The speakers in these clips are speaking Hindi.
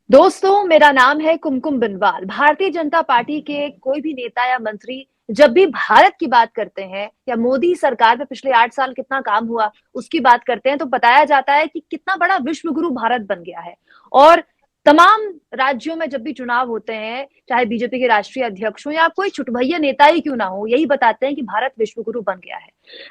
दोस्तों, मेरा नाम है कुमकुम बिनवाल। भारतीय जनता पार्टी के कोई भी नेता या मंत्री जब भी भारत की बात करते हैं या मोदी सरकार में पिछले 8 साल कितना काम हुआ उसकी बात करते हैं तो बताया जाता है कि कितना बड़ा विश्व गुरु भारत बन गया है। और तमाम राज्यों में जब भी चुनाव होते हैं, चाहे बीजेपी के राष्ट्रीय अध्यक्ष हो या कोई छुटभैया नेता ही क्यों ना हो, यही बताते हैं कि भारत विश्व गुरु बन गया है।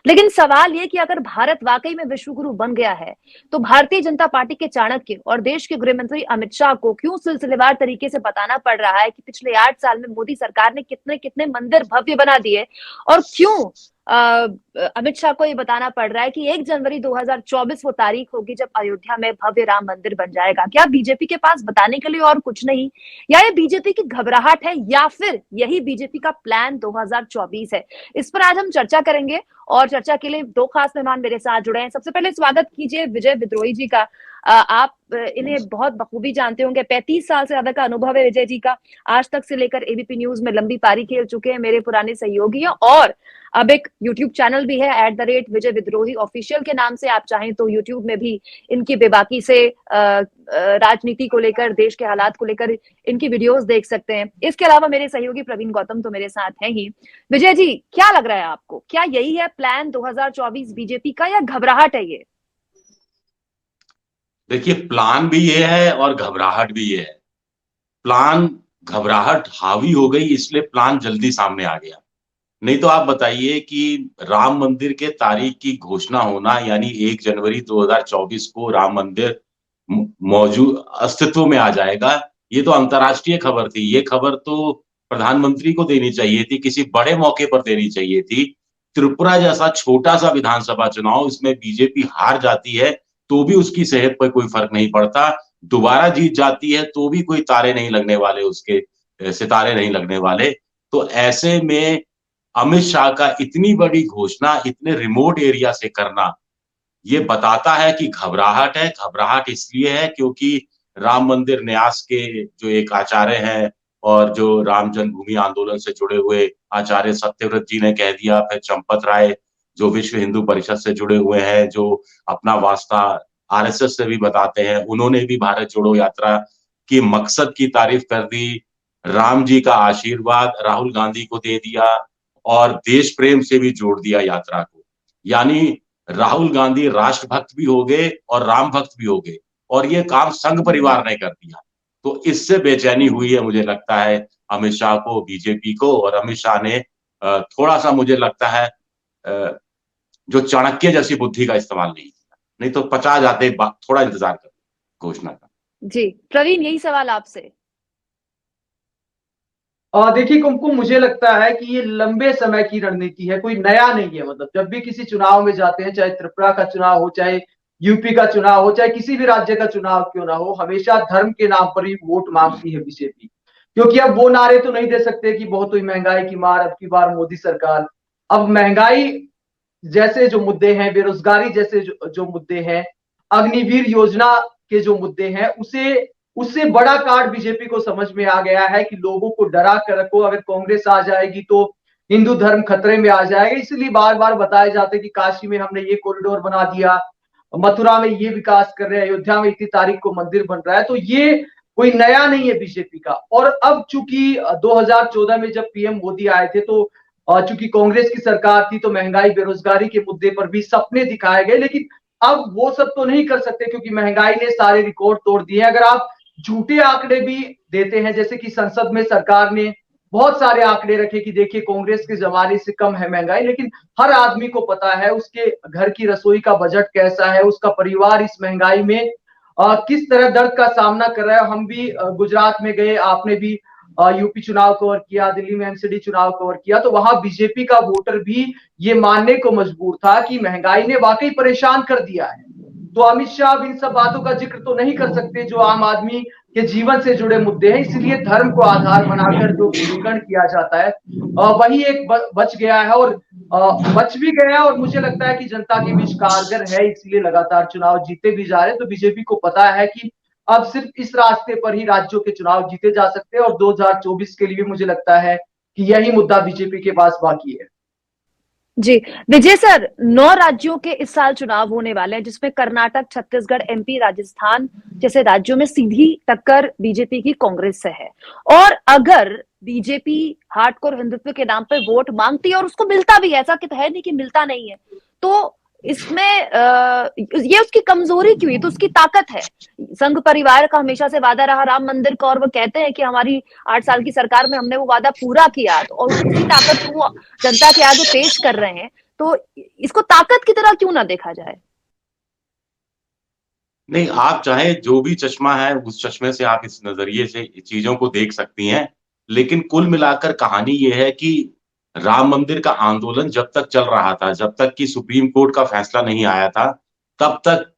लेकिन सवाल ये कि अगर भारत वाकई में विश्व गुरु बन गया है तो भारतीय जनता पार्टी के चाणक्य और देश के गृह मंत्री अमित शाह को क्यों सिलसिलेवार तरीके से बताना पड़ रहा है कि पिछले 8 साल में मोदी सरकार ने कितने कितने मंदिर भव्य बना दिए। और क्यों अमित शाह को ये बताना पड़ रहा है कि 1 जनवरी 2024 वो तारीख होगी जब अयोध्या में भव्य राम मंदिर बन जाएगा। क्या बीजेपी के पास बताने के लिए और कुछ नहीं, या ये बीजेपी की घबराहट है, या फिर यही बीजेपी का प्लान 2024 है? इस पर आज हम चर्चा करेंगे और चर्चा के लिए दो खास मेहमान मेरे साथ जुड़े हैं। सबसे पहले स्वागत कीजिए विजय विद्रोही जी का। आप इन्हें बहुत बखूबी जानते होंगे, 35 साल से ज्यादा का अनुभव है विजय जी का। आज तक से लेकर एबीपी न्यूज में लंबी पारी खेल चुके हैं, मेरे पुराने सहयोगी हैं। और अब एक यूट्यूब चैनल भी है @विजय विद्रोही ऑफिशियल के नाम से, आप चाहें तो यूट्यूब में भी इनकी बेबाकी से राजनीति को लेकर, देश के हालात को लेकर इनकी वीडियोस देख सकते हैं। इसके अलावा मेरे सहयोगी प्रवीण गौतम तो मेरे साथ हैं ही। विजय जी, क्या लग रहा है आपको, क्या यही है प्लान 2024 बीजेपी का, या घबराहट है ये? देखिए, प्लान भी ये है और घबराहट भी ये है। प्लान घबराहट हावी हो गई इसलिए प्लान जल्दी सामने आ गया। नहीं तो आप बताइए कि राम मंदिर के तारीख की घोषणा होना यानी 1 जनवरी 2024 को राम मंदिर मौजूद अस्तित्व में आ जाएगा, ये तो अंतर्राष्ट्रीय खबर थी। ये खबर तो प्रधानमंत्री को देनी चाहिए थी, किसी बड़े मौके पर देनी चाहिए थी। त्रिपुरा जैसा छोटा सा विधानसभा चुनाव, इसमें बीजेपी हार जाती है तो भी उसकी सेहत पर कोई फर्क नहीं पड़ता। दोबारा जीत जाती है तो भी कोई तारे नहीं लगने वाले, उसके सितारे नहीं लगने वाले। तो ऐसे में अमित शाह का इतनी बड़ी घोषणा इतने रिमोट एरिया से करना, ये बताता है कि घबराहट है। घबराहट इसलिए है क्योंकि राम मंदिर न्यास के जो एक आचार्य हैं और जो राम जन्मभूमि आंदोलन से जुड़े हुए आचार्य सत्यव्रत जी ने कह दिया, फिर चंपत राय जो विश्व हिंदू परिषद से जुड़े हुए हैं, जो अपना वास्ता आरएसएस से भी बताते हैं, उन्होंने भी भारत जोड़ो यात्रा की मकसद की तारीफ कर दी। राम जी का आशीर्वाद राहुल गांधी को दे दिया और देश प्रेम से भी जोड़ दिया यात्रा को। यानी राहुल गांधी राष्ट्रभक्त भी हो गए और राम भक्त भी हो गए, और ये काम संघ परिवार ने कर दिया। तो इससे बेचैनी हुई है मुझे लगता है अमित शाह को, बीजेपी को। और अमित शाह ने थोड़ा सा मुझे लगता है जो चाणक्य जैसी बुद्धि का इस्तेमाल नहीं किया, नहीं तो 50 जाते थोड़ा इंतजार कर घोषणा का। जी प्रवीण, यही सवाल आपसे। देखिए कुमकुम, मुझे लगता है कि ये लंबे समय की रणनीति है, कोई नया नहीं है। मतलब जब भी किसी चुनाव में जाते हैं, चाहे त्रिपुरा का चुनाव हो, चाहे यूपी का चुनाव हो, चाहे किसी भी राज्य का चुनाव क्यों ना हो, हमेशा धर्म के नाम पर ही वोट मांगती है बीजेपी। क्योंकि अब वो नारे तो नहीं दे सकते कि बहुत हुई महंगाई की मार, अब की बार मोदी सरकार। अब महंगाई जैसे जो मुद्दे हैं, बेरोजगारी जैसे जो मुद्दे हैं, अग्निवीर योजना के जो मुद्दे हैं, उसे उससे बड़ा कार्ड बीजेपी को समझ में आ गया है कि लोगों को डरा कर रखो, अगर कांग्रेस आ जाएगी तो हिंदू धर्म खतरे में आ जाएगा। इसलिए बार बार बताए जाते कि काशी में हमने ये कॉरिडोर बना दिया, मथुरा में ये विकास कर रहे हैं, अयोध्या में इतनी तारीख को मंदिर बन रहा है। तो ये कोई नया नहीं है बीजेपी का। और अब चूंकि 2014 में जब पीएम मोदी आए थे, तो चूंकि कांग्रेस की सरकार थी, तो महंगाई बेरोजगारी के मुद्दे पर भी सपने दिखाए गए। लेकिन अब वो सब तो नहीं कर सकते क्योंकि महंगाई ने सारे रिकॉर्ड तोड़ दिए। अगर आप झूठे आंकड़े भी देते हैं, जैसे कि संसद में सरकार ने बहुत सारे आंकड़े रखे कि देखिए कांग्रेस के जमाने से कम है महंगाई, लेकिन हर आदमी को पता है उसके घर की रसोई का बजट कैसा है, उसका परिवार इस महंगाई में किस तरह दर्द का सामना कर रहा है। हम भी गुजरात में गए, आपने भी यूपी चुनाव कवर किया, दिल्ली में एमसीडी चुनाव कवर किया, तो वहां बीजेपी का वोटर भी ये मानने को मजबूर था कि महंगाई ने वाकई परेशान कर दिया है। तो अमित शाह अब इन सब बातों का जिक्र तो नहीं कर सकते जो आम आदमी के जीवन से जुड़े मुद्दे हैं। इसलिए धर्म को आधार बनाकर जो विलीन किया जाता है वही एक बच गया है, और बच भी गया। और मुझे लगता है कि जनता के बीच कारगर है, इसलिए लगातार चुनाव जीते भी जा रहे हैं। तो बीजेपी को पता है कि अब सिर्फ इस रास्ते पर ही राज्यों के चुनाव जीते जा सकते हैं, और 2024 के लिए मुझे लगता है कि यही मुद्दा बीजेपी के पास बाकी है। जी विजय सर, 9 राज्यों के इस साल चुनाव होने वाले हैं, जिसमें कर्नाटक, छत्तीसगढ़, एमपी, राजस्थान जैसे राज्यों में सीधी टक्कर बीजेपी की कांग्रेस से है। और अगर बीजेपी हार्डकोर हिंदुत्व के नाम पे वोट मांगती है और उसको मिलता भी है, ऐसा कि है नहीं कि मिलता नहीं है, तो इसमें ये उसकी कमजोरी क्यों है? तो उसकी ताकत है। संघ परिवार का हमेशा से वादा रहा राम मंदिर का, और वो कहते हैं कि हमारी 8 साल की सरकार में हमने वो वादा पूरा किया, तो और उसी ताकत को वो जनता के आगे पेश कर रहे हैं। तो इसको ताकत की तरह क्यों ना देखा जाए? नहीं, आप चाहे जो भी चश्मा है उस चश्मे से आप इस नजरिए से चीजों को देख सकती हैं, लेकिन कुल मिलाकर कहानी ये है कि राम मंदिर का आंदोलन जब तक चल रहा था, जब तक कि सुप्रीम कोर्ट का फैसला नहीं आया था, तब तक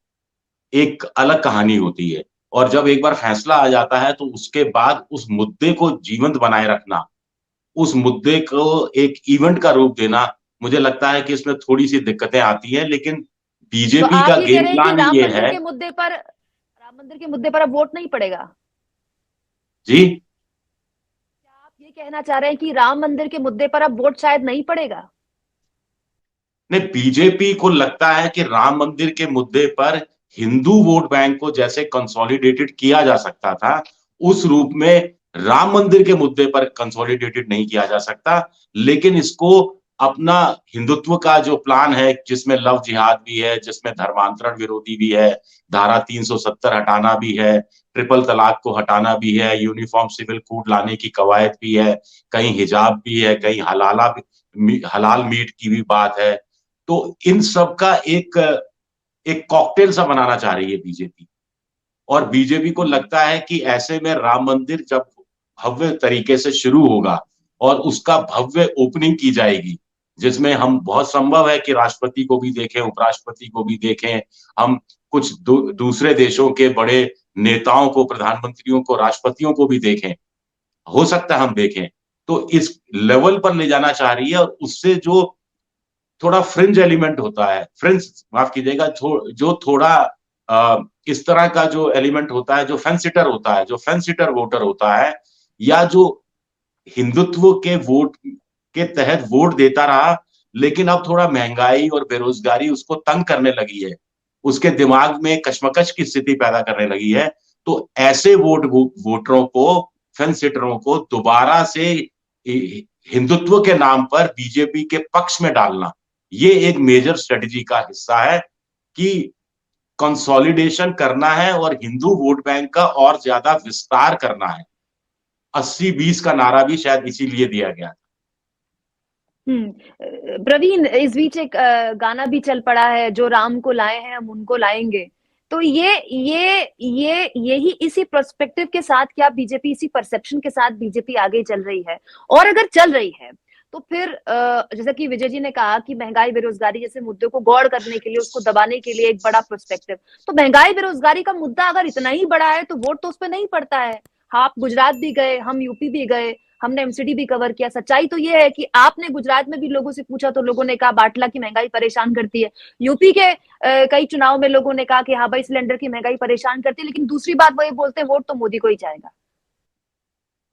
एक अलग कहानी होती है। और जब एक बार फैसला आ जाता है तो उसके बाद उस मुद्दे को जीवंत बनाए रखना, उस मुद्दे को एक इवेंट का रूप देना, मुझे लगता है कि इसमें थोड़ी सी दिक्कतें आती हैं, लेकिन तो बीजेपी आप का ये कह गेम रहे हैं कि प्लान ये है। राम मंदिर के मुद्दे पर अब वोट नहीं पड़ेगा? जी। क्या आप ये कहना चाह रहे हैं कि राम मंदिर के मुद्दे पर अब वोट शायद नहीं पड़ेगा? नहीं, बीजेपी को लगता है कि राम मंदिर के मुद्दे पर हिंदू वोट बैंक को जैसे कंसोलिडेटेड किया जा सकता था, उस रूप में राम मंदिर के मुद्दे पर कंसोलिडेटेड नहीं किया जा सकता। लेकिन इसको अपना हिंदुत्व का जो प्लान है, जिसमें लव जिहाद भी है, जिसमें धर्मांतरण विरोधी भी है, धारा 370 हटाना भी है, ट्रिपल तलाक को हटाना भी है, यूनिफॉर्म सिविल कोड लाने की कवायद भी है, कहीं हिजाब भी है, कहीं हलाल मीट की भी बात है। तो इन सब का एक एक कॉकटेल सा बनाना चाह रही है बीजेपी। और बीजेपी को लगता है कि ऐसे में राम मंदिर जब भव्य तरीके से शुरू होगा और उसका भव्य ओपनिंग की जाएगी, जिसमें हम बहुत संभव है कि राष्ट्रपति को भी देखें, उपराष्ट्रपति को भी देखें, हम कुछ दूसरे देशों के बड़े नेताओं को, प्रधानमंत्रियों को, राष्ट्रपतियों को भी देखें, हो सकता है हम देखें। तो इस लेवल पर ले जाना चाह रही है, और उससे जो थोड़ा फ्रिंज एलिमेंट होता है, फ्रिंज माफ कीजिएगा, जो थोड़ा इस तरह का जो एलिमेंट होता है, जो फेंसिटर होता है, जो फेंसिटर वोटर होता है, या जो हिंदुत्व के वोट के तहत वोट देता रहा, लेकिन अब थोड़ा महंगाई और बेरोजगारी उसको तंग करने लगी है, उसके दिमाग में कशमकश की स्थिति पैदा करने लगी है। तो ऐसे वोटरों को, फेंसिटरों को दोबारा से हिंदुत्व के नाम पर बीजेपी के पक्ष में डालना, ये एक मेजर स्ट्रेटेजी का हिस्सा है कि कंसोलिडेशन करना है और हिंदू वोट बैंक का और ज्यादा विस्तार करना है। 80-20 का नारा भी शायद इसीलिए दिया गया। प्रवीण, इस बीच एक गाना भी चल पड़ा है, जो राम को लाए हैं हम उनको लाएंगे। तो यही इसी पर्सपेक्टिव के साथ, क्या बीजेपी इसी परसेप्शन के साथ बीजेपी आगे चल रही है? और अगर चल रही है तो फिर जैसा कि विजय जी ने कहा कि महंगाई बेरोजगारी जैसे मुद्दे को गौड़ करने के लिए, उसको दबाने के लिए एक बड़ा पर्सपेक्टिव, तो महंगाई बेरोजगारी का मुद्दा अगर इतना ही बड़ा है तो वोट तो उस पर नहीं पड़ता है। हाँ, आप गुजरात भी गए, हम यूपी भी गए, हमने एमसीडी भी कवर किया। सच्चाई तो ये है कि आपने गुजरात में भी लोगों से पूछा तो लोगों ने कहा बाटला की महंगाई परेशान करती है। यूपी के कई चुनाव में लोगों ने कहा कि हाँ भाई, सिलेंडर की महंगाई परेशान करती है, लेकिन दूसरी बात वो ये बोलते हैं वोट तो मोदी को ही जाएगा।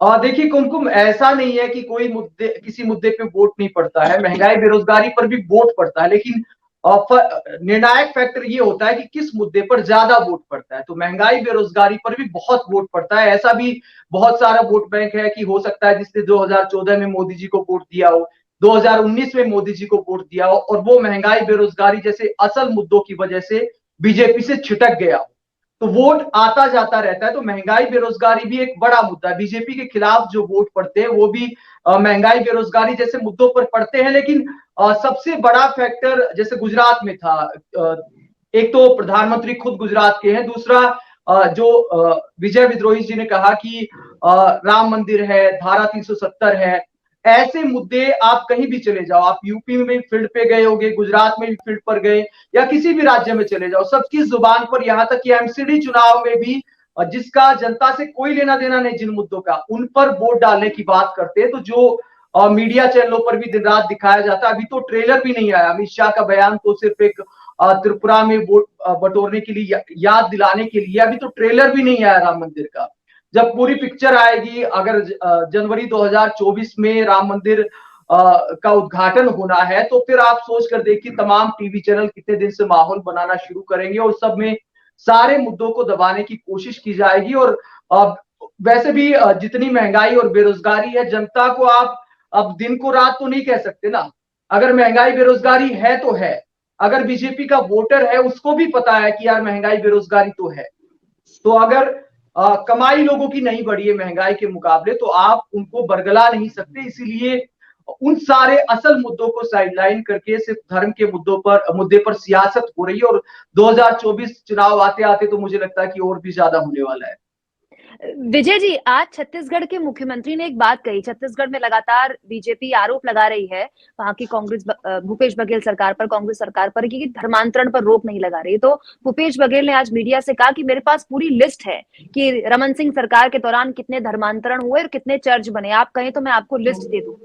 देखिए कुमकुम, ऐसा नहीं है कि कोई मुद्दे, किसी मुद्दे पे वोट नहीं पड़ता है, महंगाई बेरोजगारी पर भी वोट पड़ता है, लेकिन निर्णायक फैक्टर ये होता है कि किस मुद्दे पर ज्यादा वोट पड़ता है। तो महंगाई बेरोजगारी पर भी बहुत वोट पड़ता है। ऐसा भी बहुत सारा वोट बैंक है कि हो सकता है जिसने 2014 में मोदी जी को वोट दिया हो, 2019 में मोदी जी को वोट दिया हो, और वो महंगाई बेरोजगारी जैसे असल मुद्दों की वजह से बीजेपी से छिटक गया हो, तो वोट आता जाता रहता है। तो महंगाई बेरोजगारी भी एक बड़ा मुद्दा है। बीजेपी के खिलाफ जो वोट पड़ते हैं वो भी महंगाई बेरोजगारी जैसे मुद्दों पर पड़ते हैं, लेकिन सबसे बड़ा फैक्टर जैसे गुजरात में था, एक तो प्रधानमंत्री खुद गुजरात के हैं, दूसरा जो विजय विद्रोही जी ने कहा कि राम मंदिर है, धारा 370 है, ऐसे मुद्दे आप कहीं भी चले जाओ, आप यूपी में भी फील्ड पे गए होंगे, गुजरात में भी फील्ड पर गए, या किसी भी राज्य में चले जाओ, सबकी जुबान पर, यहां तक कि एमसीडी चुनाव में भी जिसका जनता से कोई लेना देना नहीं, जिन मुद्दों का, उन पर वोट डालने की बात करते हैं। तो जो मीडिया चैनलों पर भी दिन रात दिखाया जाता है, अभी तो ट्रेलर भी नहीं आया, अमित शाह का बयान तो सिर्फ एक त्रिपुरा में वोट बटोरने के लिए, याद दिलाने के लिए, अभी तो ट्रेलर भी नहीं आया राम मंदिर का। जब पूरी पिक्चर आएगी, अगर जनवरी 2024 में राम मंदिर का उद्घाटन होना है, तो फिर आप सोच कर देखिए तमाम टीवी चैनल कितने दिन से माहौल बनाना शुरू करेंगे और सब में सारे मुद्दों को दबाने की कोशिश की जाएगी। और वैसे भी जितनी महंगाई और बेरोजगारी है, जनता को आप अब दिन को रात तो नहीं कह सकते ना। अगर महंगाई बेरोजगारी है तो है, अगर बीजेपी का वोटर है उसको भी पता है कि यार महंगाई बेरोजगारी तो है। तो अगर कमाई लोगों की नहीं बढ़ी है महंगाई के मुकाबले, तो आप उनको बरगला नहीं सकते। इसीलिए उन सारे असल मुद्दों को साइडलाइन करके सिर्फ धर्म के मुद्दे पर सियासत हो रही है। और 2024 चुनाव आते आते तो मुझे लगता है कि और भी ज्यादा होने वाला है। विजय जी, आज छत्तीसगढ़ के मुख्यमंत्री ने एक बात कही। छत्तीसगढ़ में लगातार बीजेपी आरोप लगा रही है वहां की कांग्रेस भूपेश बघेल सरकार पर, कांग्रेस सरकार पर, कि धर्मांतरण पर रोक नहीं लगा रही। तो भूपेश बघेल ने आज मीडिया से कहा कि मेरे पास पूरी लिस्ट है कि रमन सिंह सरकार के दौरान कितने धर्मांतरण हुए और कितने चर्च बने, आप कहें तो मैं आपको लिस्ट दे दूं।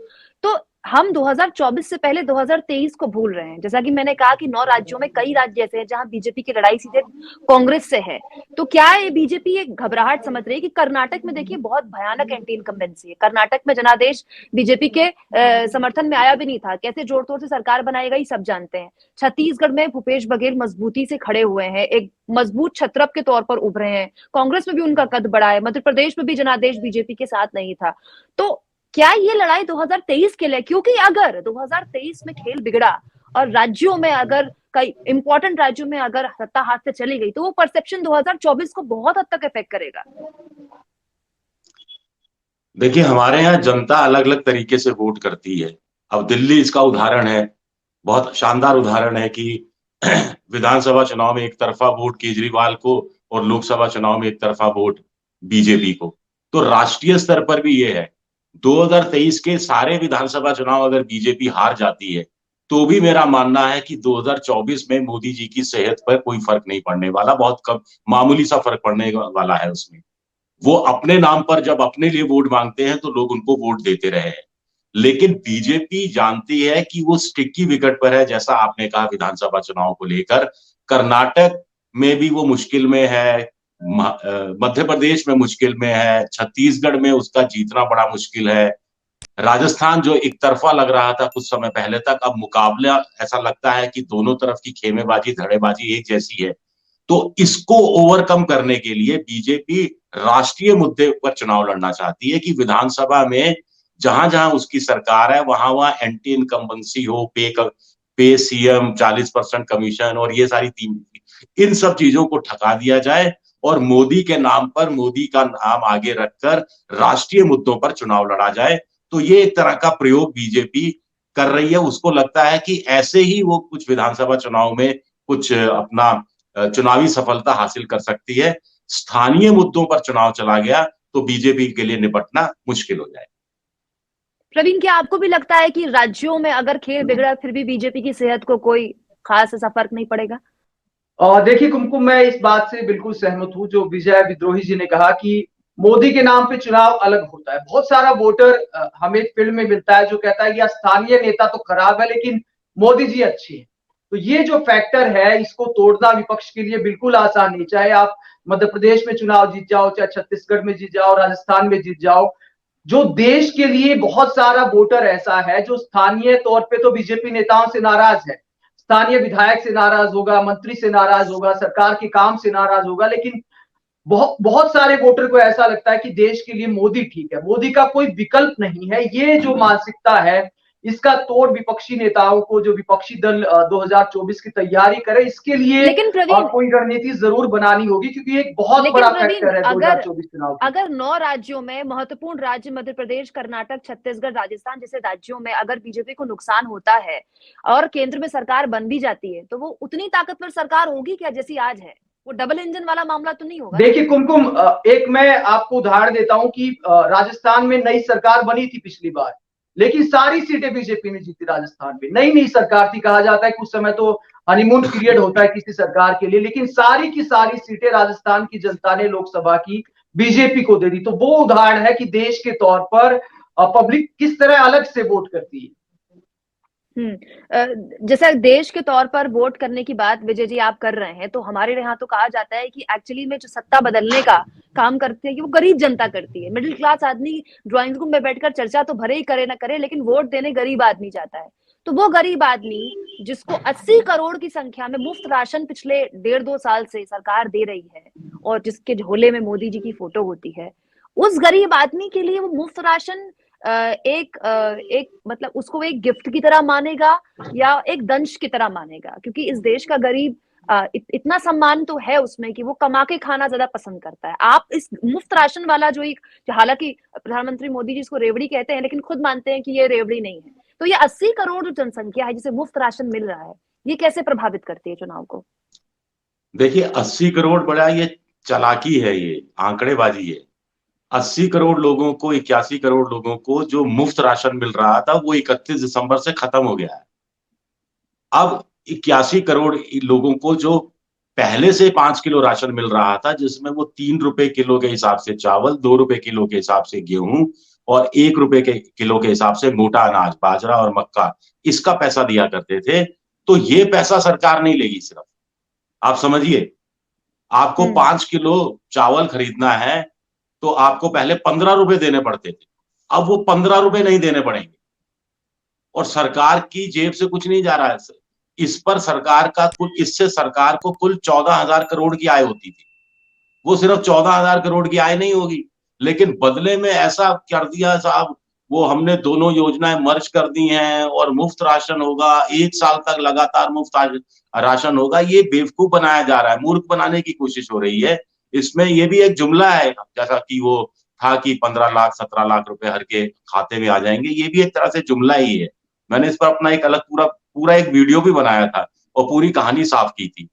तो हम 2024 से पहले 2023 को भूल रहे हैं। जैसा कि मैंने कहा कि 9 राज्यों में कई राज्य ऐसे हैं जहां बीजेपी की लड़ाई सीधे कांग्रेस से है। तो क्या ये बीजेपी एक घबराहट समझ रही है कि कर्नाटक में देखिए बहुत भयानक एंटी इनकम्बेंसी है। कर्नाटक में जनादेश बीजेपी के समर्थन में आया भी नहीं था, कैसे जोड़ तोड़ से सरकार बनाई गई सब जानते हैं। छत्तीसगढ़ में भूपेश बघेल मजबूती से खड़े हुए हैं, एक मजबूत छत्रप के तौर पर उभरे हैं। कांग्रेस में भी उनका कद बढ़ा है, मध्य प्रदेश में भी जनादेश बीजेपी के साथ नहीं था। तो क्या ये लड़ाई 2023 के लिए? क्योंकि अगर 2023 में खेल बिगड़ा और राज्यों में अगर कई इंपॉर्टेंट राज्यों में अगर सत्ता हाथ से चली गई तो वो परसेप्शन 2024 को बहुत हद तक इफेक्ट करेगा। देखिए, हमारे यहाँ जनता अलग अलग तरीके से वोट करती है। अब दिल्ली इसका उदाहरण है, बहुत शानदार उदाहरण है कि विधानसभा चुनाव में एक तरफा वोट केजरीवाल को और लोकसभा चुनाव में एक तरफा वोट बीजेपी को। तो राष्ट्रीय स्तर पर भी ये है। 2023 के सारे विधानसभा चुनाव अगर बीजेपी हार जाती है तो भी मेरा मानना है कि 2024 में मोदी जी की सेहत पर कोई फर्क नहीं पड़ने वाला, बहुत कम मामूली सा फर्क पड़ने वाला है उसमें। वो अपने नाम पर जब अपने लिए वोट मांगते हैं तो लोग उनको वोट देते रहे हैं। लेकिन बीजेपी जानती है कि वो स्टिकी विकेट पर है, जैसा आपने कहा विधानसभा चुनाव को लेकर। कर्नाटक में भी वो मुश्किल में है, मध्य प्रदेश में मुश्किल में है, छत्तीसगढ़ में उसका जीतना बड़ा मुश्किल है। राजस्थान जो एक तरफा लग रहा था कुछ समय पहले तक, अब मुकाबला ऐसा लगता है कि दोनों तरफ की खेमेबाजी धड़ेबाजी एक जैसी है। तो इसको ओवरकम करने के लिए बीजेपी राष्ट्रीय मुद्दे पर चुनाव लड़ना चाहती है कि विधानसभा में जहां जहां उसकी सरकार है वहां वहां एंटी इनकम्बेंसी हो, पे सीएम 40% कमीशन और ये सारी इन सब चीजों को ठका दिया जाए और मोदी के नाम पर, मोदी का नाम आगे रखकर राष्ट्रीय मुद्दों पर चुनाव लड़ा जाए। तो ये एक तरह का प्रयोग बीजेपी कर रही है। उसको लगता है कि ऐसे ही वो कुछ विधानसभा चुनाव में कुछ अपना चुनावी सफलता हासिल कर सकती है। स्थानीय मुद्दों पर चुनाव चला गया तो बीजेपी के लिए निपटना मुश्किल हो जाए। प्रवीण, क्या आपको भी लगता है कि राज्यों में अगर खेल बिगड़ा फिर भी बीजेपी की सेहत को कोई खास ऐसा फर्क नहीं पड़ेगा? देखिए कुमकुम, मैं इस बात से बिल्कुल सहमत हूं जो विजय विद्रोही जी ने कहा कि मोदी के नाम पे चुनाव अलग होता है। बहुत सारा वोटर हमें फील्ड में मिलता है जो कहता है कि स्थानीय नेता तो खराब है लेकिन मोदी जी अच्छे हैं। तो ये जो फैक्टर है इसको तोड़ना विपक्ष के लिए बिल्कुल आसान नहीं। चाहे आप मध्य प्रदेश में चुनाव जीत जाओ, चाहे छत्तीसगढ़ में जीत जाओ, राजस्थान में जीत जाओ, जो देश के लिए बहुत सारा वोटर ऐसा है जो स्थानीय तौर पे तो बीजेपी नेताओं से नाराज है, स्थानीय विधायक से नाराज होगा, मंत्री से नाराज होगा, सरकार के काम से नाराज होगा, लेकिन बहुत बहुत सारे वोटर को ऐसा लगता है कि देश के लिए मोदी ठीक है, मोदी का कोई विकल्प नहीं है। ये जो मानसिकता है इसका तोड़ विपक्षी नेताओं को, जो विपक्षी दल 2024 की तैयारी करे, इसके लिए लेकिन प्रवीण, कोई रणनीति जरूर बनानी होगी क्योंकि एक बहुत बड़ा फैक्टर है 2024 चुनाव। अगर 9 राज्यों में महत्वपूर्ण राज्य मध्य प्रदेश, कर्नाटक, छत्तीसगढ़, राजस्थान जैसे राज्यों में अगर बीजेपी को नुकसान होता है और केंद्र में सरकार बन भी जाती है तो वो उतनी ताकतवर सरकार होगी क्या जैसी आज है? वो डबल इंजन वाला मामला तो नहीं होगा? देखिए कुमकुम, एक मैं आपको उदाहरण देता हूं कि राजस्थान में नई सरकार बनी थी पिछली बार, लेकिन सारी सीटें बीजेपी ने जीती। राजस्थान में नई नई सरकार थी, कहा जाता है कि उस समय तो हनीमून पीरियड होता है किसी सरकार के लिए, लेकिन सारी की सारी सीटें राजस्थान की जनता ने लोकसभा की बीजेपी को दे दी। तो वो उदाहरण है कि देश के तौर पर पब्लिक किस तरह अलग से वोट करती है। जैसे देश के तौर पर वोट करने की बात विजय जी आप कर रहे हैं, तो हमारे यहाँ तो कहा जाता है कि एक्चुअली में जो सत्ता बदलने का काम करते हैं कि वो गरीब जनता करती है। मिडिल क्लास आदमी ड्राइंग रूम में बैठकर चर्चा तो भले ही करे ना करे, लेकिन वोट देने गरीब आदमी जाता है। तो वो गरीब आदमी जिसको 80 करोड़ की संख्या में मुफ्त राशन पिछले 1.5-2 साल से सरकार दे रही है और जिसके झोले में मोदी जी की फोटो होती है, उस गरीब आदमी के लिए वो मुफ्त राशन एक मतलब उसको एक गिफ्ट की तरह मानेगा या एक दंश की तरह मानेगा, क्योंकि इस देश का गरीब इतना सम्मान तो है उसमें कि वो कमा के खाना ज्यादा पसंद करता है। आप इस मुफ्त राशन वाला जो एक, हालांकि प्रधानमंत्री मोदी जी इसको रेवड़ी कहते हैं लेकिन खुद मानते हैं कि ये रेवड़ी नहीं है, तो ये 80 करोड़ जो जनसंख्या है जिसे मुफ्त राशन मिल रहा है, ये कैसे प्रभावित करती है चुनाव को? देखिए 80 करोड़ बड़ा ये चालाकी है, ये आंकड़ेबाजी है। 80 करोड़ लोगों को, 81 करोड़ लोगों को जो मुफ्त राशन मिल रहा था वो 31 दिसंबर से खत्म हो गया है। अब 81 करोड़ लोगों को जो पहले से 5 किलो राशन मिल रहा था, जिसमें वो 3 रुपए किलो के हिसाब से चावल, 2 रुपए किलो के हिसाब से गेहूं और 1 रुपए के किलो के हिसाब से मोटा अनाज, बाजरा और मक्का, इसका पैसा दिया करते थे। तो ये पैसा सरकार नहीं लेगी। सिर्फ आप समझिए, आपको 5 किलो चावल खरीदना है तो आपको पहले 15 रुपए देने पड़ते थे, अब वो 15 रुपए नहीं देने पड़ेंगे और सरकार की जेब से कुछ नहीं जा रहा है। इस पर सरकार का कुल, इससे सरकार को कुल 14,000 करोड़ की आय होती थी। वो सिर्फ 14,000 करोड़ की आय नहीं होगी, लेकिन बदले में ऐसा कर दिया साहब, वो हमने दोनों योजनाएं मर्ज कर दी हैं और मुफ्त राशन होगा, 1 साल तक लगातार मुफ्त राशन होगा। ये बेवकूफ बनाया जा रहा है, मूर्ख बनाने की कोशिश हो रही है। इसमें ये भी एक जुमला है, जैसा कि वो था कि 15 लाख 17 लाख रुपए हर के खाते में आ जाएंगे, ये भी एक तरह से जुमला ही है। मैंने इस पर अपना एक अलग पूरा एक वीडियो भी बनाया था और पूरी कहानी साफ की थी।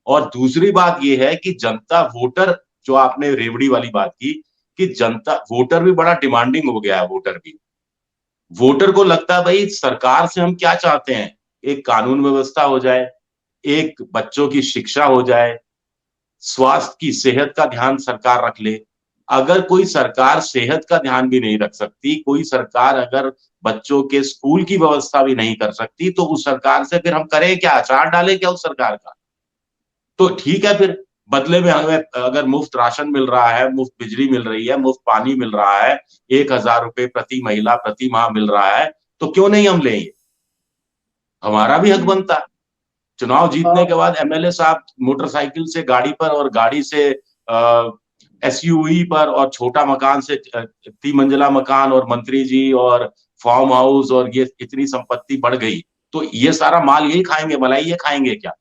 और दूसरी बात यह है कि जनता वोटर, जो आपने रेवड़ी वाली बात की, कि जनता वोटर भी बड़ा डिमांडिंग हो गया है। वोटर को लगता है भाई सरकार से हम क्या चाहते हैं, एक कानून व्यवस्था हो जाए, एक बच्चों की शिक्षा हो जाए, स्वास्थ्य की, सेहत का ध्यान सरकार रख ले। अगर कोई सरकार सेहत का ध्यान भी नहीं रख सकती, कोई सरकार अगर बच्चों के स्कूल की व्यवस्था भी नहीं कर सकती, तो उस सरकार से फिर हम करें क्या, अचार डालें क्या उस सरकार का? तो ठीक है, फिर बदले में हमें अगर मुफ्त राशन मिल रहा है, मुफ्त बिजली मिल रही है, मुफ्त पानी मिल रहा है, 1,000 रुपए प्रति महिला प्रति माह मिल रहा है, तो क्यों नहीं हम लेंगे? हमारा भी हक बनता है। चुनाव जीतने के बाद एमएलए साहब मोटरसाइकिल से गाड़ी पर और गाड़ी से एसयूवी पर और छोटा मकान से 3 मंजिला मकान, और मंत्री जी और फार्म हाउस, और ये इतनी संपत्ति बढ़ गई, तो ये सारा माल यही खाएंगे, मलाई ये खाएंगे क्या?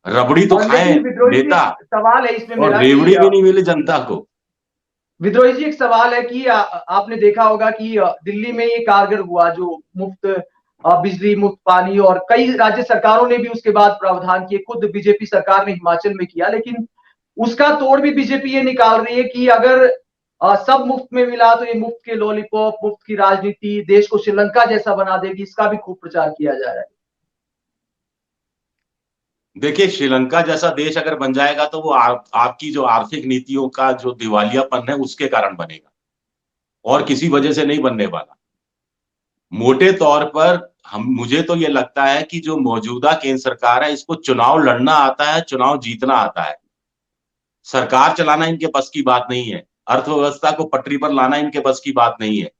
रबड़ी तो खाएं नेता, सवाल है इसमें और रेवड़ी भी नहीं मिली जनता को। विद्रोही जी, एक सवाल है कि आपने देखा होगा कि दिल्ली में ये कारगर हुआ जो मुफ्त बिजली, मुफ्त पानी, और कई राज्य सरकारों ने भी उसके बाद प्रावधान किए, खुद बीजेपी सरकार ने हिमाचल में किया, लेकिन उसका तोड़ भी बीजेपी ये निकाल रही है कि अगर सब मुफ्त में मिला तो ये मुफ्त के लॉलीपॉप, मुफ्त की राजनीति देश को श्रीलंका जैसा बना देगी, इसका भी खूब प्रचार किया जा रहा है। देखिए, श्रीलंका जैसा देश अगर बन जाएगा तो वो आपकी जो आर्थिक नीतियों का जो दिवालियापन है उसके कारण बनेगा, और किसी वजह से नहीं बनने वाला। मोटे तौर पर मुझे तो ये लगता है कि जो मौजूदा केंद्र सरकार है, इसको चुनाव लड़ना आता है, चुनाव जीतना आता है। सरकार चलाना इनके बस की बात नहीं है, अर्थव्यवस्था को पटरी पर लाना इनके बस की बात नहीं है।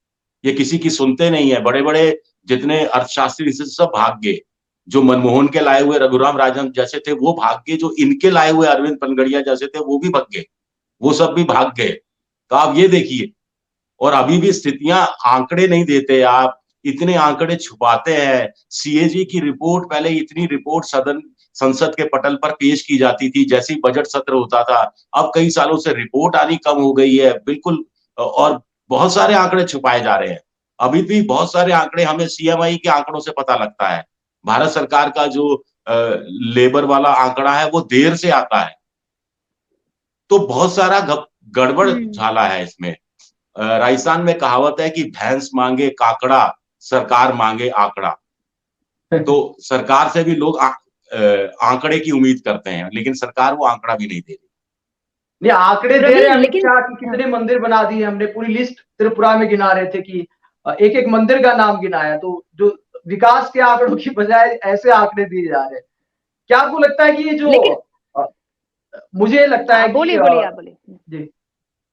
ये किसी की सुनते नहीं है। बड़े बड़े जितने अर्थशास्त्री सब भाग गए, जो मनमोहन के लाए हुए रघुराम राजन जैसे थे वो भाग गए, जो इनके लाए हुए अरविंद पनगड़िया जैसे थे वो भी भाग गए, वो सब भी भाग गए। तो आप ये देखिए, और अभी भी स्थितियां, आंकड़े नहीं देते आप, इतने आंकड़े छुपाते हैं। सीएजी की रिपोर्ट, पहले इतनी रिपोर्ट संसद के पटल पर पेश की जाती थी जैसे ही बजट सत्र होता था, अब कई सालों से रिपोर्ट आनी कम हो गई है बिल्कुल, और बहुत सारे आंकड़े छुपाए जा रहे हैं। अभी भी बहुत सारे आंकड़े हमें सीएमआई के आंकड़ों से पता लगता है। भारत सरकार का जो लेबर वाला आंकड़ा है वो देर से आता है। तो बहुत सारा गड़बड़ झाला है इसमें। राजस्थान में कहावत है कि भैंस मांगे काकड़ा, सरकार मांगे आंकड़ा। तो सरकार से भी लोग आंकड़े की उम्मीद करते हैं, लेकिन सरकार वो आंकड़ा भी नहीं दे रही। आंकड़े दे रहे हैं अमित शाह कि कितने मंदिर बना दिए, हमने पूरी लिस्ट त्रिपुरा में गिना रहे थे कि एक एक मंदिर का नाम गिनाया। तो जो विकास के आंकड़ों की बजाय ऐसे आंकड़े दिए जा रहे हैं। क्या आपको लगता है कि ये जो लेकिन मुझे लगता है कि बोलिए बोलिए, आप बोलिए। जी,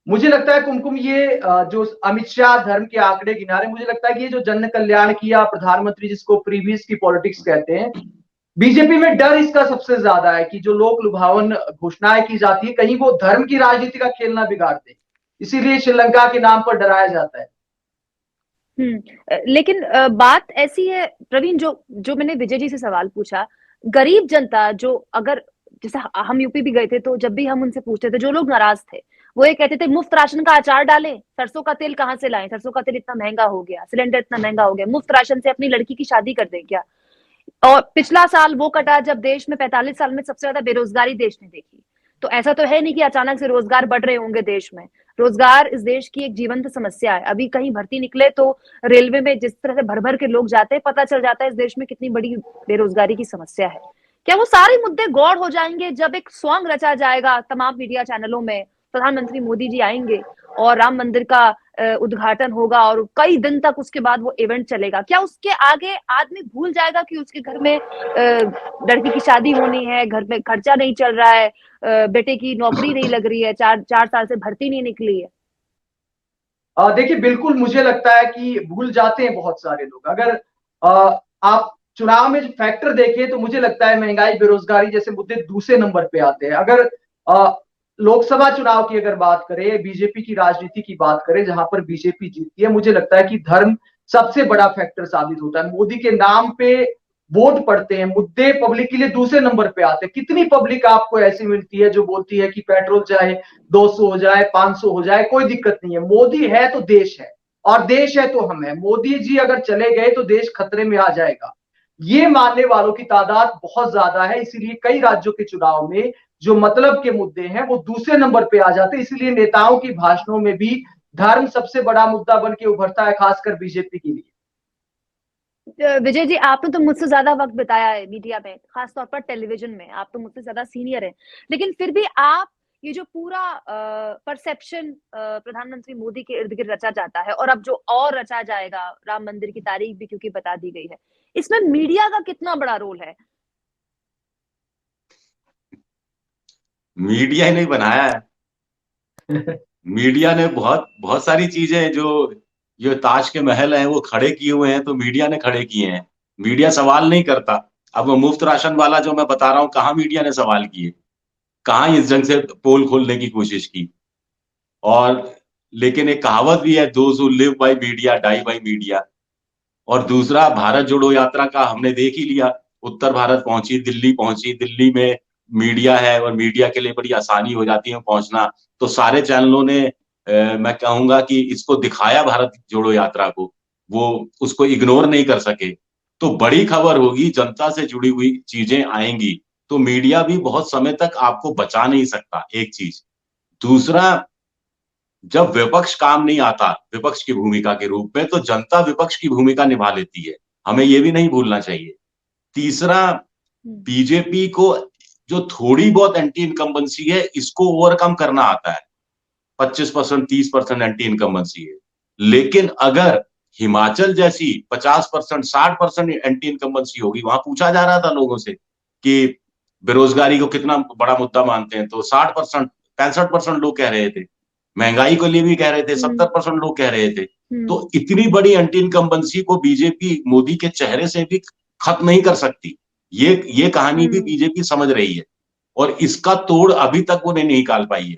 मुझे लगता है कुमकुम, ये जो अमित शाह धर्म के आंकड़े गिना रहे, मुझे लगता है कि ये जो जन कल्याण की या प्रधानमंत्री जिसको प्रीवियस की पॉलिटिक्स कहते हैं, बीजेपी में डर इसका सबसे ज्यादा है कि जो लोक लुभावन घोषणाएं की जाती है कहीं वो धर्म की राजनीति का खेल ना बिगाड़ दे, इसीलिए श्रीलंका के नाम पर डराया जाता है। लेकिन बात ऐसी है प्रवीण, जो जो मैंने विजय जी से सवाल पूछा, गरीब जनता जो, अगर जैसे हम यूपी भी गए थे तो जब भी हम उनसे पूछते थे, जो लोग नाराज थे वो ये कहते थे मुफ्त राशन का अचार डालें, सरसों का तेल कहाँ से लाएं, सरसों का तेल इतना महंगा हो गया, सिलेंडर इतना महंगा हो गया, मुफ्त राशन से अपनी लड़की की शादी कर दें क्या। और पिछला साल वो कटा जब देश में 45 साल में सबसे ज्यादा बेरोजगारी देश ने देखी। तो ऐसा तो है नहीं कि अचानक से रोजगार बढ़ रहे होंगे देश में। रोजगार इस देश की एक जीवंत समस्या है। अभी कहीं भर्ती निकले तो रेलवे में जिस तरह से भर भर के लोग जाते हैं, पता चल जाता है इस देश में कितनी बड़ी बेरोजगारी की समस्या है। क्या वो सारे मुद्दे गौड़ हो जाएंगे जब एक सॉन्ग रचा जाएगा तमाम मीडिया चैनलों में, प्रधानमंत्री मोदी जी आएंगे और राम मंदिर का उद्घाटन होगा और कई दिन तक उसके बाद वो इवेंट चलेगा। क्या उसके आगे आदमी भूल जाएगा कि उसके घर में लड़की की शादी होनी है, घर में खर्चा नहीं चल रहा है, बेटे की नौकरी नहीं लग रही है, चार साल से भर्ती नहीं निकली है। देखिए, बिल्कुल मुझे लगता है कि भूल जाते हैं बहुत सारे लोग। अगर आप चुनाव में जो फैक्टर देखें तो मुझे लगता है महंगाई, बेरोजगारी जैसे मुद्दे दूसरे नंबर पे आते हैं। अगर लोकसभा चुनाव की अगर बात करें, बीजेपी की राजनीति की बात करें जहां पर बीजेपी जीतती है, मुझे लगता है कि धर्म सबसे बड़ा फैक्टर साबित होता है। मोदी के नाम पे वोट पड़ते हैं, मुद्दे पब्लिक के लिए दूसरे नंबर पे आते हैं। कितनी पब्लिक आपको ऐसी मिलती है जो बोलती है कि पेट्रोल चाहे 200 हो जाए, 500 हो जाए, कोई दिक्कत नहीं है, मोदी है तो देश है और देश है तो हम है, मोदी जी अगर चले गए तो देश खतरे में आ जाएगा। ये मानने वालों की तादाद बहुत ज्यादा है, इसीलिए कई राज्यों के चुनाव में जो मतलब के मुद्दे हैं वो दूसरे नंबर पे आ जाते हैं। इसलिए नेताओं की भाषणों में भी धर्म सबसे बड़ा मुद्दा बन के उभरता है, खासकर बीजेपी के लिए। विजय जी, आपने तो मुझसे ज्यादा वक्त बिताया है मीडिया में, खासतौर पर टेलीविजन में, आप तो मुझसे ज्यादा सीनियर हैं, लेकिन फिर भी आप ये जो पूरा परसेप्शन प्रधानमंत्री मोदी के इर्द गिर्द रचा जाता है और अब जो और रचा जाएगा, राम मंदिर की तारीख भी क्योंकि बता दी गई है, इसमें मीडिया का कितना बड़ा रोल है? मीडिया ही नहीं बनाया है। मीडिया ने बहुत बहुत सारी चीजें जो ताज के महल हैं वो खड़े किए हुए हैं तो मीडिया ने खड़े किए हैं। मीडिया सवाल नहीं करता। अब वो मुफ्त राशन वाला जो मैं बता रहा हूँ, कहाँ मीडिया ने सवाल किए, कहाँ इस ढंग से पोल खोलने की कोशिश की। और लेकिन एक कहावत भी है, those who live by media die by media. और दूसरा, भारत जोड़ो यात्रा का हमने देख ही लिया, उत्तर भारत पहुंची, दिल्ली पहुंची, दिल्ली में मीडिया है और मीडिया के लिए बड़ी आसानी हो जाती है पहुंचना। तो सारे चैनलों ने मैं कहूंगा कि इसको दिखाया, भारत जोड़ो यात्रा को, वो उसको इग्नोर नहीं कर सके। तो बड़ी खबर होगी, जनता से जुड़ी हुई चीजें आएंगी, तो मीडिया भी बहुत समय तक आपको बचा नहीं सकता, एक चीज। दूसरा, जब विपक्ष काम नहीं आता विपक्ष की भूमिका के रूप में, तो जनता विपक्ष की भूमिका निभा लेती है, हमें ये भी नहीं भूलना चाहिए। तीसरा, बीजेपी को जो थोड़ी बहुत एंटी इनकम्बेंसी है इसको ओवरकम करना आता है। 25%, 30% एंटी इनकम्बेंसी है, लेकिन अगर हिमाचल जैसी 50%, 60% एंटी इनकम्बेंसी होगी, वहां पूछा जा रहा था लोगों से कि बेरोजगारी को कितना बड़ा मुद्दा मानते हैं, तो 60%, 65% लोग कह रहे थे। महंगाई को लिए भी कह रहे थे, 70% लोग कह रहे थे। तो इतनी बड़ी एंटी इनकम्बेंसी को बीजेपी मोदी के चेहरे से भी खत्म नहीं कर सकती। ये कहानी भी बीजेपी समझ रही है और इसका तोड़ अभी तक वो नहीं निकाल पाई है।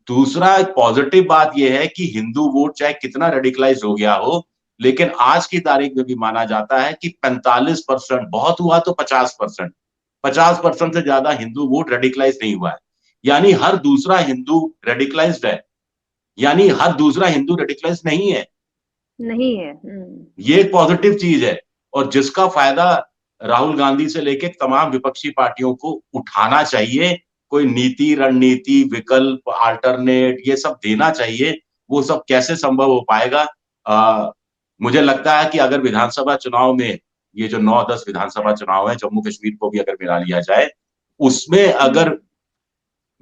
दूसरा पॉजिटिव बात यह है कि हिंदू वोट चाहे कितना रेडिकलाइज हो गया हो, लेकिन आज की तारीख में भी माना जाता है कि 45%, बहुत हुआ तो 50%, 50% से ज्यादा हिंदू वोट रेडिकलाइज नहीं हुआ है। यानी हर दूसरा हिंदू रेडिकलाइज्ड है, यानी हर दूसरा हिंदू रेडिकलाइज नहीं है। ये एक पॉजिटिव चीज है और जिसका फायदा राहुल गांधी से लेके तमाम विपक्षी पार्टियों को उठाना चाहिए। कोई नीति, रणनीति, विकल्प, अल्टरनेट, ये सब देना चाहिए। वो सब कैसे संभव हो पाएगा? मुझे लगता है कि अगर विधानसभा चुनाव में, ये जो 9-10 विधानसभा चुनाव है, जम्मू कश्मीर को भी अगर मिला लिया जाए, उसमें अगर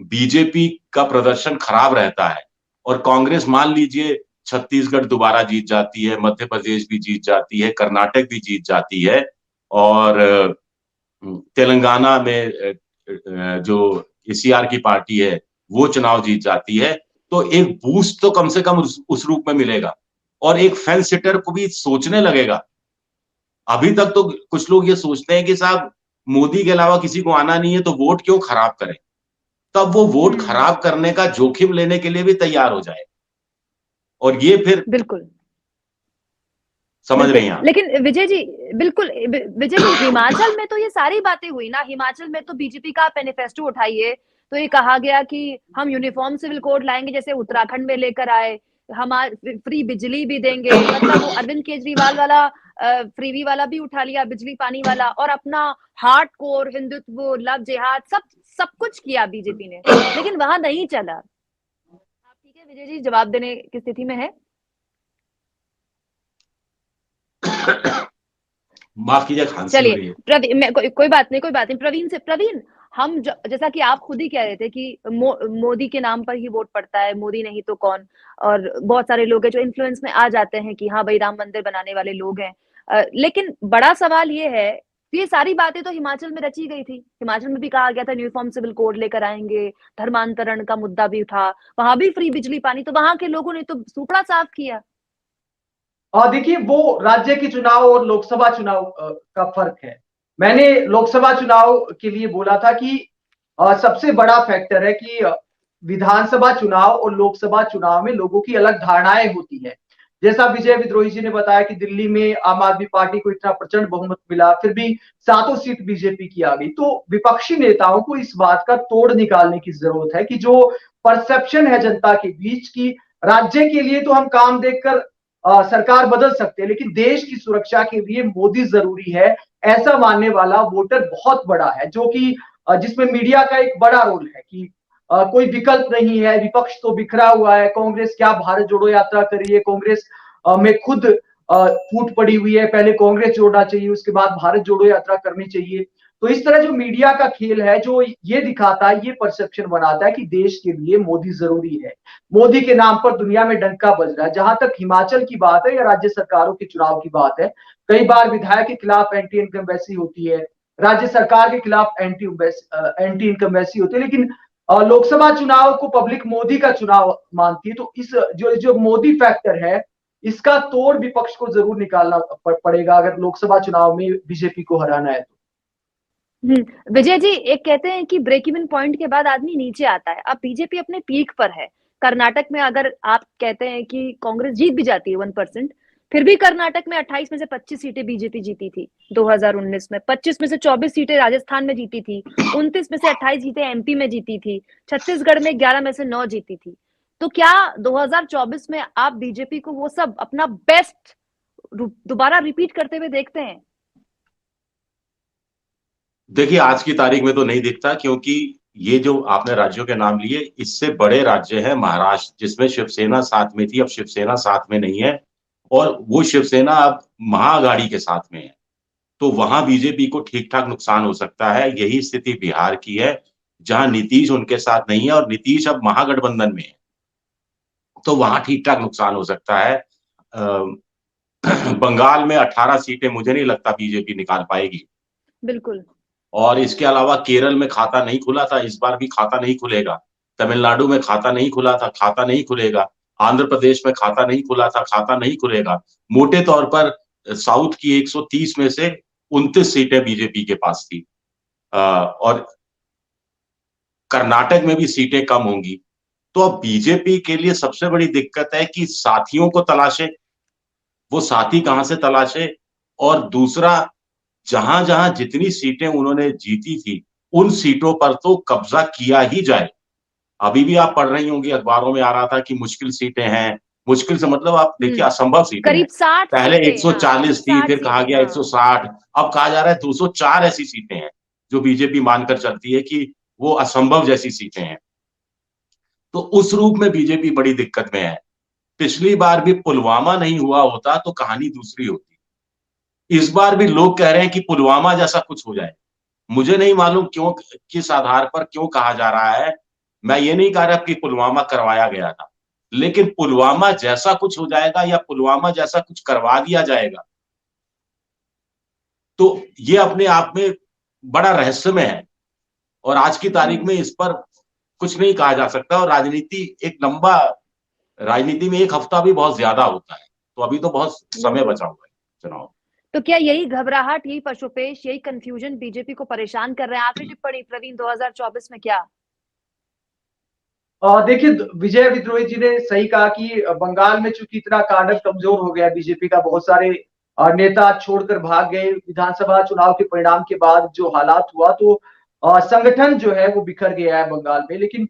बीजेपी का प्रदर्शन खराब रहता है और कांग्रेस मान लीजिए छत्तीसगढ़ दोबारा जीत जाती है, मध्य प्रदेश भी जीत जाती है, कर्नाटक भी जीत जाती है, और तेलंगाना में जो ईसीआर की पार्टी है वो चुनाव जीत जाती है, तो एक बूस्ट तो कम से कम उस रूप में मिलेगा, और एक फेंस सिटर को भी सोचने लगेगा। अभी तक तो कुछ लोग ये सोचते हैं कि साहब मोदी के अलावा किसी को आना नहीं है तो वोट क्यों खराब करें, तब वो वोट खराब करने का जोखिम लेने के लिए भी तैयार हो जाए, और ये फिर बिल्कुल समझ रही हैं आप। लेकिन विजय जी, बिल्कुल विजय जी, हिमाचल में तो ये सारी बातें हुई ना। हिमाचल में तो बीजेपी का मैनिफेस्टो उठाइए तो ये कहा गया कि हम यूनिफॉर्म सिविल कोड लाएंगे, जैसे उत्तराखंड में लेकर आए, हम फ्री बिजली भी देंगे, मतलब वो अरविंद केजरीवाल वाला फ्रीवी वाला भी उठा लिया, बिजली पानी वाला, और अपना हार्ड कोर हिंदुत्व, लव जिहाद, सब कुछ किया बीजेपी ने, लेकिन वहां नहीं चला। आप ठीक है विजय जी, जवाब देने की स्थिति में है? माफ कीजिए, खांसी हो रही चलिए है। प्रवीण, कोई बात नहीं। प्रवीण, हम जैसा कि आप खुद ही कह रहे थे कि मोदी के नाम पर ही वोट पड़ता है, मोदी नहीं तो कौन, और बहुत सारे लोग हैं जो इन्फ्लुएंस में आ जाते हैं कि हाँ भाई राम मंदिर बनाने वाले लोग हैं, लेकिन बड़ा सवाल ये है, ये सारी बातें तो हिमाचल में रची गई थी। हिमाचल में भी कहा गया था यूनिफॉर्म सिविल कोड लेकर आएंगे, धर्मांतरण का मुद्दा भी उठा, वहां भी फ्री बिजली पानी, तो वहां के लोगों ने तो सूपड़ा साफ किया। देखिए, वो राज्य के चुनाव और लोकसभा चुनाव का फर्क है। मैंने लोकसभा चुनाव के लिए बोला था कि सबसे बड़ा फैक्टर है कि विधानसभा चुनाव और लोकसभा चुनाव में लोगों की अलग धारणाएं होती है। जैसा विजय विद्रोही जी ने बताया कि दिल्ली में आम आदमी पार्टी को इतना प्रचंड बहुमत मिला, फिर भी 7 सीट बीजेपी की आ गई। तो विपक्षी नेताओं को इस बात का तोड़ निकालने की जरूरत है कि जो परसेप्शन है जनता के बीच की राज्य के लिए तो हम काम देखकर सरकार बदल सकते हैं, लेकिन देश की सुरक्षा के लिए मोदी जरूरी है, ऐसा मानने वाला वोटर बहुत बड़ा है, जो कि जिसमें मीडिया का एक बड़ा रोल है कि कोई विकल्प नहीं है, विपक्ष तो बिखरा हुआ है, कांग्रेस क्या भारत जोड़ो यात्रा कर रही है, कांग्रेस में खुद फूट पड़ी हुई है, पहले कांग्रेस जोड़ना चाहिए, उसके बाद भारत जोड़ो यात्रा करनी चाहिए। तो इस तरह जो मीडिया का खेल है, जो ये दिखाता है, ये परसेप्शन बनाता है कि देश के लिए मोदी जरूरी है, मोदी के नाम पर दुनिया में डंका बज रहा है। जहां तक हिमाचल की बात है या राज्य सरकारों के चुनाव की बात है, कई बार विधायक के खिलाफ एंटी इनकम्बेंसी होती है, राज्य सरकार के खिलाफ एंटी इनकम्बेंसी होती है, लेकिन लोकसभा चुनाव को पब्लिक मोदी का चुनाव मानती है। तो इस जो मोदी फैक्टर है, इसका तोड़ विपक्ष को जरूर निकालना पड़ेगा अगर लोकसभा चुनाव में बीजेपी को हराना है तो। विजय जी, एक कहते हैं कि ब्रेक इवन पॉइंट के बाद आदमी नीचे आता है। अब बीजेपी अपने पीक पर है। कर्नाटक में अगर आप कहते हैं कि कांग्रेस जीत भी जाती है 1%, फिर भी कर्नाटक में 28 में से 25 सीटें बीजेपी जीती थी 2019 में, 25 में से 24 सीटें राजस्थान में जीती थी, 29 में से 28 सीटें एमपी में जीती थी, छत्तीसगढ़ में 11 में से 9 जीती थी। तो क्या 2024 में आप बीजेपी को वो सब अपना बेस्ट दोबारा रिपीट करते हुए देखते हैं? देखिए, आज की तारीख में तो नहीं दिखता, क्योंकि ये जो आपने राज्यों के नाम लिए, इससे बड़े राज्य है महाराष्ट्र, जिसमें शिवसेना साथ में थी, अब शिवसेना साथ में नहीं है, और वो शिवसेना अब महाअघाड़ी के साथ में है। तो वहां बीजेपी को ठीक ठाक नुकसान हो सकता है। यही स्थिति बिहार की है, जहां नीतीश उनके साथ नहीं है और नीतीश अब महागठबंधन में है, तो वहां ठीक ठाक नुकसान हो सकता है। बंगाल में 18 सीटें मुझे नहीं लगता बीजेपी निकाल पाएगी। बिल्कुल। और इसके अलावा केरल में खाता नहीं खुला था, इस बार भी खाता नहीं खुलेगा। तमिलनाडु में खाता नहीं खुला था, खाता नहीं खुलेगा। आंध्र प्रदेश में खाता नहीं खुला था, खाता नहीं खुलेगा। मोटे तौर पर साउथ की 130 में से 29 सीटें बीजेपी के पास थी, और कर्नाटक में भी सीटें कम होंगी। तो अब बीजेपी के लिए सबसे बड़ी दिक्कत है कि साथियों को तलाशे, वो साथी कहां से तलाशे, और दूसरा, जहां जहां जितनी सीटें उन्होंने जीती थी उन सीटों पर तो कब्जा किया ही जाए। अभी भी आप पढ़ रही होंगी, अखबारों में आ रहा था कि मुश्किल सीटें हैं। मुश्किल से मतलब आप देखिए, असंभव सीटें हैं। करीब 60 पहले सीटें, 140 थी, फिर कहा गया 160, अब कहा जा रहा है 204 ऐसी सीटें हैं जो बीजेपी मानकर चलती है कि वो असंभव जैसी सीटें हैं। तो उस रूप में बीजेपी बड़ी दिक्कत में है। पिछली बार भी पुलवामा नहीं हुआ होता तो कहानी दूसरी होती। इस बार भी लोग कह रहे हैं कि पुलवामा जैसा कुछ हो जाए। मुझे नहीं मालूम क्यों, किस आधार पर क्यों कहा जा रहा है। मैं ये नहीं कह रहा कि पुलवामा करवाया गया था, लेकिन पुलवामा जैसा कुछ हो जाएगा या पुलवामा जैसा कुछ करवा दिया जाएगा, तो ये अपने आप में बड़ा रहस्यमय है। और आज की तारीख में इस पर कुछ नहीं कहा जा सकता। और राजनीति में एक हफ्ता भी बहुत ज्यादा होता है, तो अभी तो बहुत समय बचा हुआ है चुनाव। तो क्या यही घबराहट, यही पशुपेश, यही कंफ्यूजन बीजेपी को परेशान कर रहे हैं? आखिरी टिप्पणी प्रवीण, 2024 में क्या? देखिए, विजय विद्रोही जी ने सही कहा कि बंगाल में चूंकि इतना काडर कमजोर हो गया बीजेपी का, बहुत सारे नेता छोड़कर भाग गए विधानसभा चुनाव के परिणाम के बाद, जो हालात हुआ, तो संगठन जो है वो बिखर गया है बंगाल में। लेकिन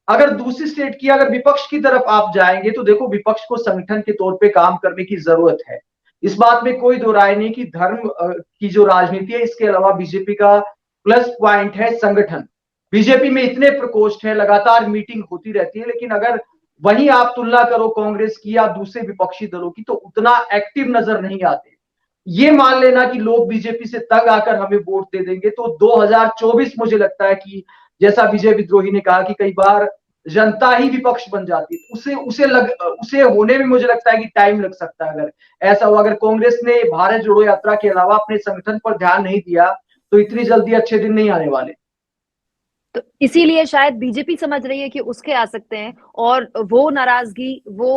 अगर दूसरी स्टेट की, अगर विपक्ष की तरफ आप जाएंगे तो देखो, विपक्ष को संगठन के तौर पे काम करने की जरूरत है। इस बात में कोई दो राय नहीं कि धर्म की जो राजनीति है, इसके अलावा बीजेपी का प्लस पॉइंट है संगठन। बीजेपी में इतने प्रकोष्ठ है, लगातार मीटिंग होती रहती है, लेकिन अगर वहीं आप तुलना करो कांग्रेस की या दूसरे विपक्षी दलों की, तो उतना एक्टिव नजर नहीं आते। ये मान लेना कि लोग बीजेपी से तंग आकर हमें वोट दे देंगे, तो 2024 मुझे लगता है कि जैसा विजय विद्रोही ने कहा कि कई बार जनता ही विपक्ष बन जाती है, उसे होने में मुझे लगता है कि टाइम लग सकता है। अगर ऐसा हुआ, अगर कांग्रेस ने भारत जोड़ो यात्रा के अलावा अपने संगठन पर ध्यान नहीं दिया, तो इतनी जल्दी अच्छे दिन नहीं आने वाले। तो इसीलिए शायद बीजेपी समझ रही है कि उसके आ सकते हैं, और वो नाराजगी, वो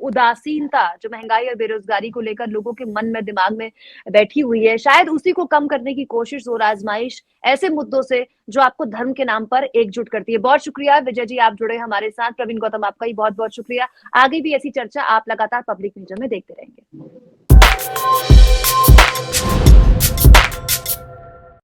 उदासीनता जो महंगाई और बेरोजगारी को लेकर लोगों के मन में, दिमाग में बैठी हुई है, शायद उसी को कम करने की कोशिश और आजमाइश ऐसे मुद्दों से जो आपको धर्म के नाम पर एकजुट करती है। बहुत शुक्रिया विजय जी, आप जुड़े हमारे साथ। प्रवीण गौतम, आपका ही बहुत बहुत शुक्रिया। आगे भी ऐसी चर्चा आप लगातार पब्लिक मीडिया में देखते रहेंगे।